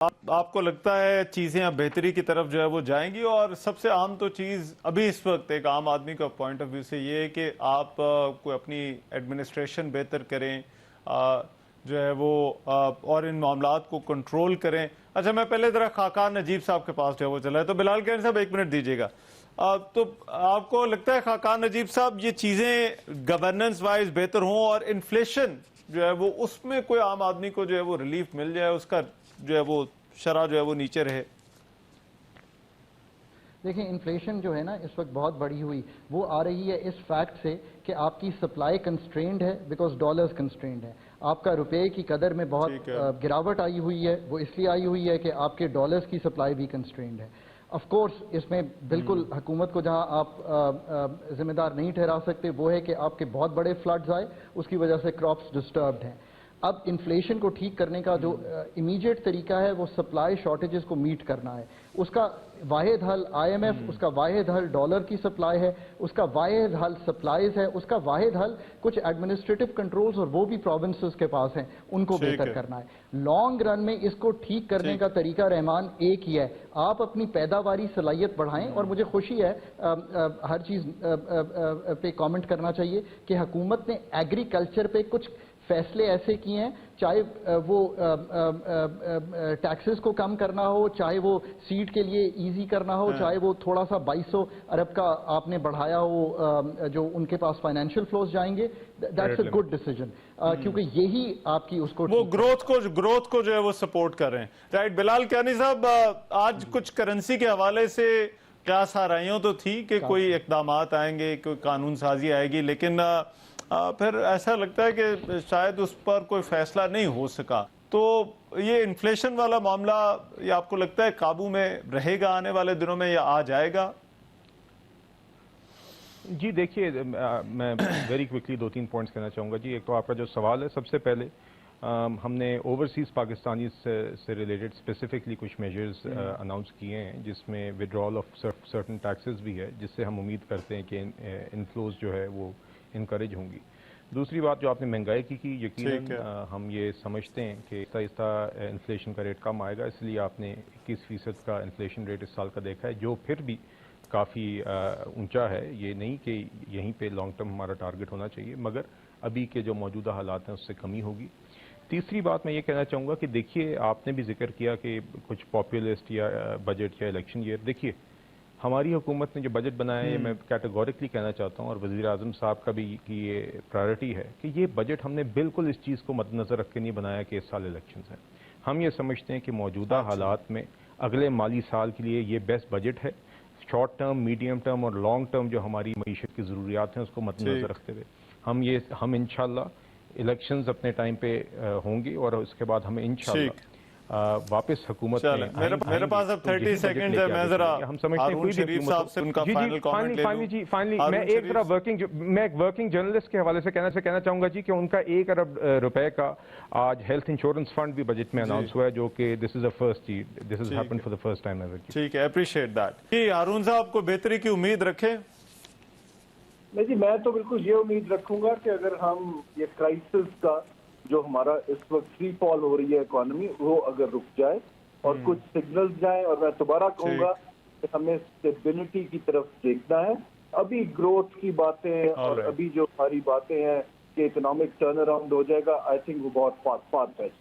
آپ کو لگتا ہے چیزیں اب بہتری کی طرف جو ہے وہ جائیں گی؟ اور سب سے عام تو چیز ابھی اس وقت ایک عام آدمی کا پوائنٹ آف ویو سے یہ ہے کہ آپ کوئی اپنی ایڈمنسٹریشن بہتر کریں، جو ہے وہ اور ان معاملات کو کنٹرول کریں۔ اچھا، میں پہلے ذرا خاقان نجیب صاحب کے پاس جو ہے وہ چلا ہے، تو بلال کیانی صاحب 1 منٹ دیجیے گا۔ تو آپ کو لگتا ہے خاقان نجیب صاحب یہ چیزیں گورننس وائز بہتر ہوں اور انفلیشن جو ہے وہ اس میں کوئی عام آدمی کو جو ہے وہ ریلیف مل جائے، اس کا جو ہے وہ شرح جو ہے وہ نیچے رہے؟ دیکھیں، انفلیشن جو ہے نا اس وقت بہت بڑھی ہوئی، وہ آ رہی ہے اس فیکٹ سے کہ آپ کی سپلائی کنسٹرینڈ ہے بیکاز ڈالرز کنسٹرینڈ ہے۔ آپ کا روپے کی قدر میں بہت گراوٹ آئی ہوئی ہے، وہ اس لیے آئی ہوئی ہے کہ آپ کے ڈالرز کی سپلائی بھی کنسٹرینڈ ہے۔ آف کورس اس میں بالکل حکومت کو جہاں آپ ذمہ دار نہیں ٹھہرا سکتے وہ ہے کہ آپ کے بہت بڑے فلڈز آئے، اس کی وجہ سے کراپس ڈسٹربڈ ہیں۔ اب انفلیشن کو ٹھیک کرنے کا جو امیجیٹ طریقہ ہے وہ سپلائی شارٹیجز کو میٹ کرنا ہے۔ اس کا واحد حل آئی ایم ایف، اس کا واحد حل ڈالر کی سپلائی ہے، اس کا واحد حل سپلائیز ہے، اس کا واحد حل کچھ ایڈمنسٹریٹو کنٹرولز اور وہ بھی پروونسز کے پاس ہیں، ان کو بہتر کرنا ہے۔ لانگ رن میں اس کو ٹھیک کرنے کا طریقہ رحمان ایک ہی ہے، آپ اپنی پیداواری صلاحیت بڑھائیں۔ اور مجھے خوشی ہے ہر چیز پہ کامنٹ کرنا چاہیے کہ حکومت نے ایگریکلچر پہ کچھ فیصلے ایسے کیے ہیں، چاہے وہ ٹیکسز کو کم کرنا ہو، چاہے وہ سیڈ کے لیے ایزی کرنا ہو، چاہے وہ تھوڑا سا 2200 ارب کا آپ نے بڑھایا ہو جو ان کے پاس فائنینشیل فلوز جائیں گے، دیٹس اے گڈ ڈیسیجن، کیونکہ یہی آپ کی اس کو وہ گروتھ کو جو ہے وہ سپورٹ کر رہے ہیں۔ رائٹ، بلال کیانی صاحب، آج کچھ کرنسی کے حوالے سے قیاس آرائیوں تو تھی کہ کوئی اقدامات آئیں گے، کوئی قانون سازی آئے گی، لیکن پھر ایسا لگتا ہے کہ شاید اس پر کوئی فیصلہ نہیں ہو سکا۔ تو یہ انفلیشن والا معاملہ یہ آپ کو لگتا ہے قابو میں رہے گا آنے والے دنوں میں یا آ جائے گا؟ جی دیکھیے، میں ویری کوئکلی 2-3 پوائنٹس کہنا چاہوں گا۔ جی ایک تو آپ کا جو سوال ہے، سب سے پہلے ہم نے اوورسیز پاکستانی سے ریلیٹڈ اسپیسیفکلی کچھ میجرز اناؤنس کیے ہیں، جس میں وڈرال آف سرٹن ٹیکسز بھی ہے، جس سے ہم امید کرتے ہیں کہ انفلوز جو ہے وہ انکریج ہوں گی۔ دوسری بات جو آپ نے مہنگائی کی یقیناً ہم یہ سمجھتے ہیں کہ آہستہ انفلیشن کا ریٹ کم آئے گا، اس لیے آپ نے 21% کا انفلیشن ریٹ اس سال کا دیکھا ہے، جو پھر بھی کافی اونچا ہے۔ یہ نہیں کہ یہیں پہ لانگ ٹرم ہمارا ٹارگٹ ہونا چاہیے، مگر ابھی کے جو موجودہ حالات ہیں اس سے کمی ہوگی۔ تیسری بات میں یہ کہنا چاہوں گا کہ دیکھیے، آپ نے بھی ذکر کیا کہ کچھ پاپولسٹ یا بجٹ یا الیکشن ایئر، دیکھیے ہماری حکومت نے جو بجٹ بنایا ہے، میں کیٹیگورکلی کہنا چاہتا ہوں اور وزیر اعظم صاحب کا بھی کی یہ پرائرٹی ہے کہ یہ بجٹ ہم نے بالکل اس چیز کو مد نظر رکھ کے نہیں بنایا کہ اس سال الیکشنز ہیں۔ ہم یہ سمجھتے ہیں کہ موجودہ حالات میں اگلے مالی سال کے لیے یہ بیسٹ بجٹ ہے، شارٹ ٹرم، میڈیم ٹرم اور لانگ ٹرم جو ہماری معیشت کی ضروریات ہیں اس کو مد نظر رکھتے ہوئے ہم انشاءاللہ الیکشنز اپنے ٹائم پہ ہوں گی، اور اس کے بعد ہمیں انشاءاللہ واپس حکومت میں میرے پاس اب 30 سیکنڈ ہے، میں ذرا ہارون شریف صاحب سے ان کا فائنل کامنٹ لے لوں۔ فائنلی میں ایک ذرا ورکنگ جرنلسٹ کے حوالے سے کہنا چاہوں گا جی کہ ان کا 1 ارب روپے کا آج ہیلتھ انشورنس فنڈ بھی بجٹ میں اناؤنس ہوا ہے، جو کہ this is happen for the first time ever. ٹھیک ہے، اپریشیٹ دیٹ۔ جی ہارون صاحب، کو بہتری کی امید رکھیں؟ نہیں جی، میں تو بالکل یہ امید رکھوں گا کہ اگر ہم یہ کرائسس کا جو ہمارا اس وقت فری فال ہو رہی ہے اکانومی، وہ اگر رک جائے اور کچھ سگنلز جائیں، اور میں دوبارہ کہوں گا کہ ہمیں اسٹیبلٹی کی طرف دیکھنا ہے۔ ابھی گروتھ کی باتیں اور ابھی جو ہماری باتیں ہیں کہ اکنامک ٹرن اراؤنڈ ہو جائے گا، آئی تھنک وہ بہت فار فیچ